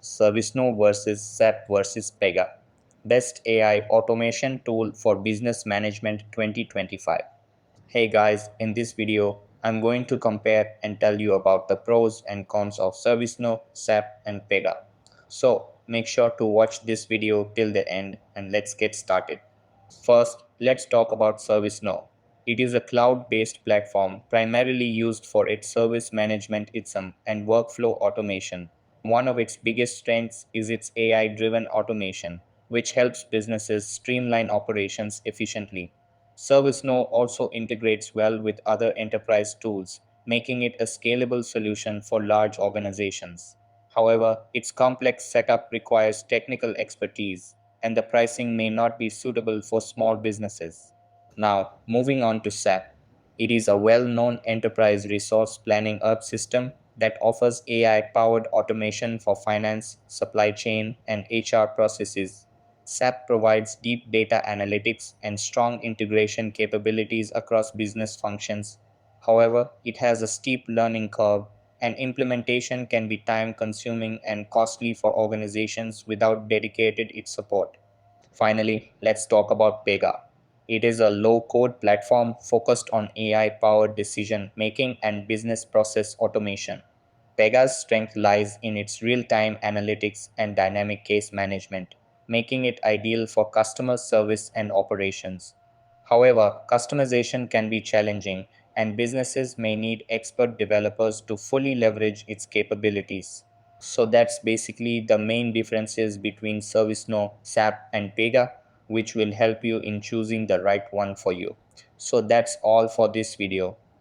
Servicenow versus SAP versus Pega. Best AI automation tool for business management 2025. Hey guys, in this video, I'm going to compare and tell you about the pros and cons of Servicenow, SAP, and Pega. So make sure to watch this video till the end and let's get started. First, let's talk about ServiceNow. It is a cloud-based platform primarily used for its service management and workflow automation. One of its biggest strengths is its AI-driven automation, which helps businesses streamline operations efficiently. ServiceNow also integrates well with other enterprise tools, making it a scalable solution for large organizations. However, its complex setup requires technical expertise, and the pricing may not be suitable for small businesses. Now, moving on to SAP. It is a well known enterprise resource planning system that offers AI powered automation for finance, supply chain, and HR processes. SAP provides deep data analytics and strong integration capabilities across business functions. However, it has a steep learning curve, and implementation can be time consuming and costly for organizations without dedicated its support. Finally, let's talk about Pega. It is a low code platform focused on AI powered decision making and business process automation. Pega's strength lies in its real time analytics and dynamic case management, making it ideal for customer service and operations. However, customization can be challenging, and businesses may need expert developers to fully leverage its capabilities. So that's basically the main differences between ServiceNow, SAP, and Pega, which will help you in choosing the right one for you. So that's all for this video.